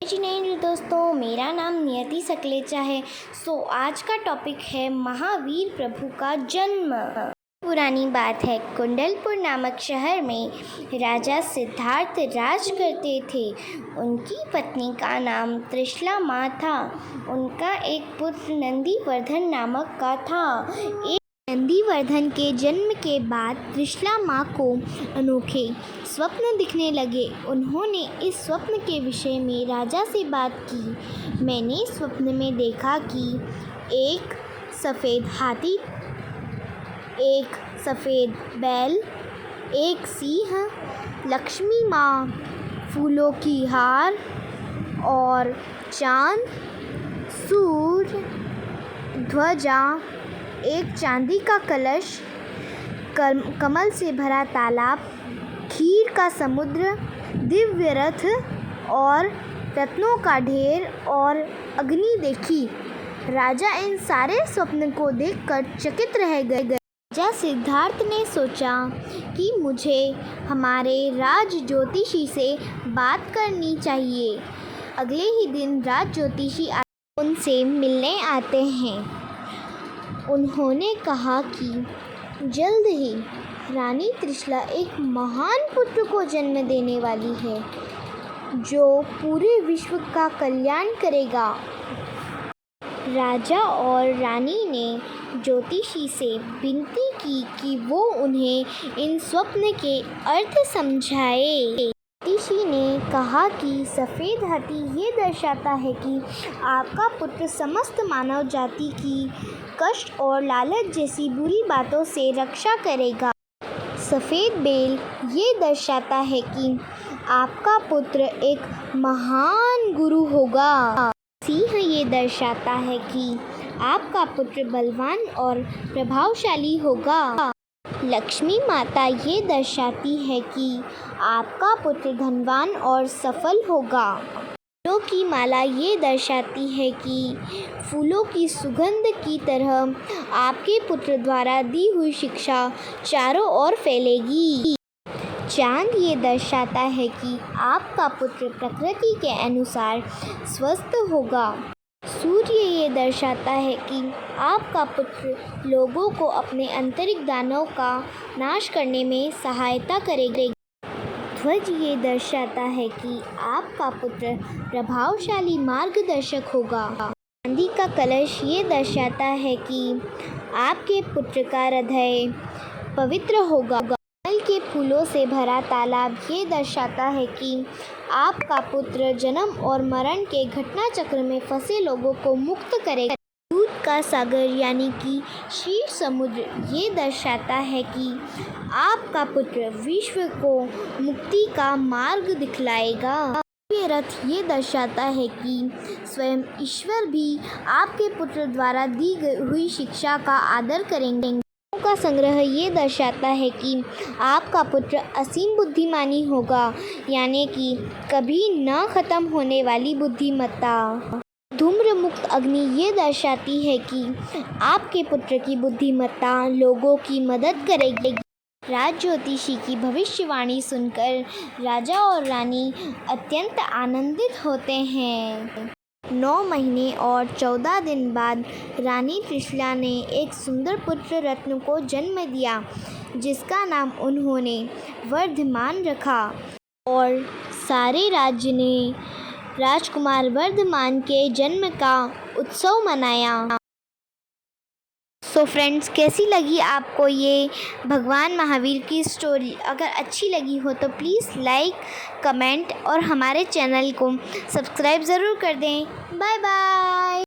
जी नहीं दोस्तों, मेरा नाम नियति सकलेचा है। आज का टॉपिक है महावीर प्रभु का जन्म। पुरानी बात है, कुंडलपुर नामक शहर में राजा सिद्धार्थ राज करते थे। उनकी पत्नी का नाम त्रिशला माँ था। उनका एक पुत्र नंदीवर्धन नामक का था। नंदीवर्धन के जन्म के बाद त्रिशला माँ को अनोखे स्वप्न दिखने लगे। उन्होंने इस स्वप्न के विषय में राजा से बात की। मैंने स्वप्न में देखा कि एक सफ़ेद हाथी, एक सफ़ेद बैल, एक सिंह, लक्ष्मी माँ, फूलों की हार और चाँद, सूर्य, ध्वजा, एक चांदी का कलश, कमल से भरा तालाब, खीर का समुद्र, दिव्य रथ और रत्नों का ढेर और अग्नि देखी। राजा इन सारे स्वप्न को देखकर चकित रह गए। राजा सिद्धार्थ ने सोचा कि मुझे हमारे राज ज्योतिषी से बात करनी चाहिए। अगले ही दिन राज ज्योतिषी उनसे मिलने आते हैं। उन्होंने कहा कि जल्द ही रानी त्रिशला एक महान पुत्र को जन्म देने वाली है, जो पूरे विश्व का कल्याण करेगा। राजा और रानी ने ज्योतिषी से विनती की कि वो उन्हें इन स्वप्न के अर्थ समझाए। ज्योतिषी ने कहा कि सफ़ेद हाथी ये दर्शाता है कि आपका पुत्र समस्त मानव जाति की कष्ट और लालच जैसी बुरी बातों से रक्षा करेगा। सफ़ेद बैल ये दर्शाता है कि आपका पुत्र एक महान गुरु होगा। सिंह ये दर्शाता है कि आपका पुत्र बलवान और प्रभावशाली होगा। लक्ष्मी माता ये दर्शाती है कि आपका पुत्र धनवान और सफल होगा। फूलों की माला ये दर्शाती है कि फूलों की सुगंध की तरह आपके पुत्र द्वारा दी हुई शिक्षा चारों ओर फैलेगी। चांद ये दर्शाता है कि आपका पुत्र प्रकृति के अनुसार स्वस्थ होगा। सूर्य ये दर्शाता है कि आपका पुत्र लोगों को अपने आंतरिक दानों का नाश करने में सहायता करेगा। ध्वज ये दर्शाता है कि आपका पुत्र प्रभावशाली मार्गदर्शक होगा। चांदी का कलश ये दर्शाता है कि आपके पुत्र का हृदय पवित्र होगा। कमल के फूलों से भरा तालाब ये दर्शाता है कि आपका पुत्र जन्म और मरण के घटना चक्र में फंसे लोगों को मुक्त करेगा। दूध का सागर यानी कि क्षीर समुद्र ये दर्शाता है कि आपका पुत्र विश्व को मुक्ति का मार्ग दिखलाएगा। दिव्य रथ ये दर्शाता है कि स्वयं ईश्वर भी आपके पुत्र द्वारा दी हुई शिक्षा का आदर करेंगे। का संग्रह ये दर्शाता है कि आपका पुत्र असीम बुद्धिमानी होगा, यानी कि कभी न खत्म होने वाली बुद्धिमत्ता। धूम्र मुक्त अग्नि ये दर्शाती है कि आपके पुत्र की बुद्धिमत्ता लोगों की मदद करेगी। राज ज्योतिषी की भविष्यवाणी सुनकर राजा और रानी अत्यंत आनंदित होते हैं। 9 महीने और 14 दिन बाद रानी त्रिशला ने एक सुंदर पुत्र रत्न को जन्म दिया, जिसका नाम उन्होंने वर्धमान रखा और सारे राज्य ने राजकुमार वर्धमान के जन्म का उत्सव मनाया। फ्रेंड्स, कैसी लगी आपको ये भगवान महावीर की स्टोरी? अगर अच्छी लगी हो तो प्लीज़ लाइक, कमेंट और हमारे चैनल को सब्सक्राइब ज़रूर कर दें। Bye bye.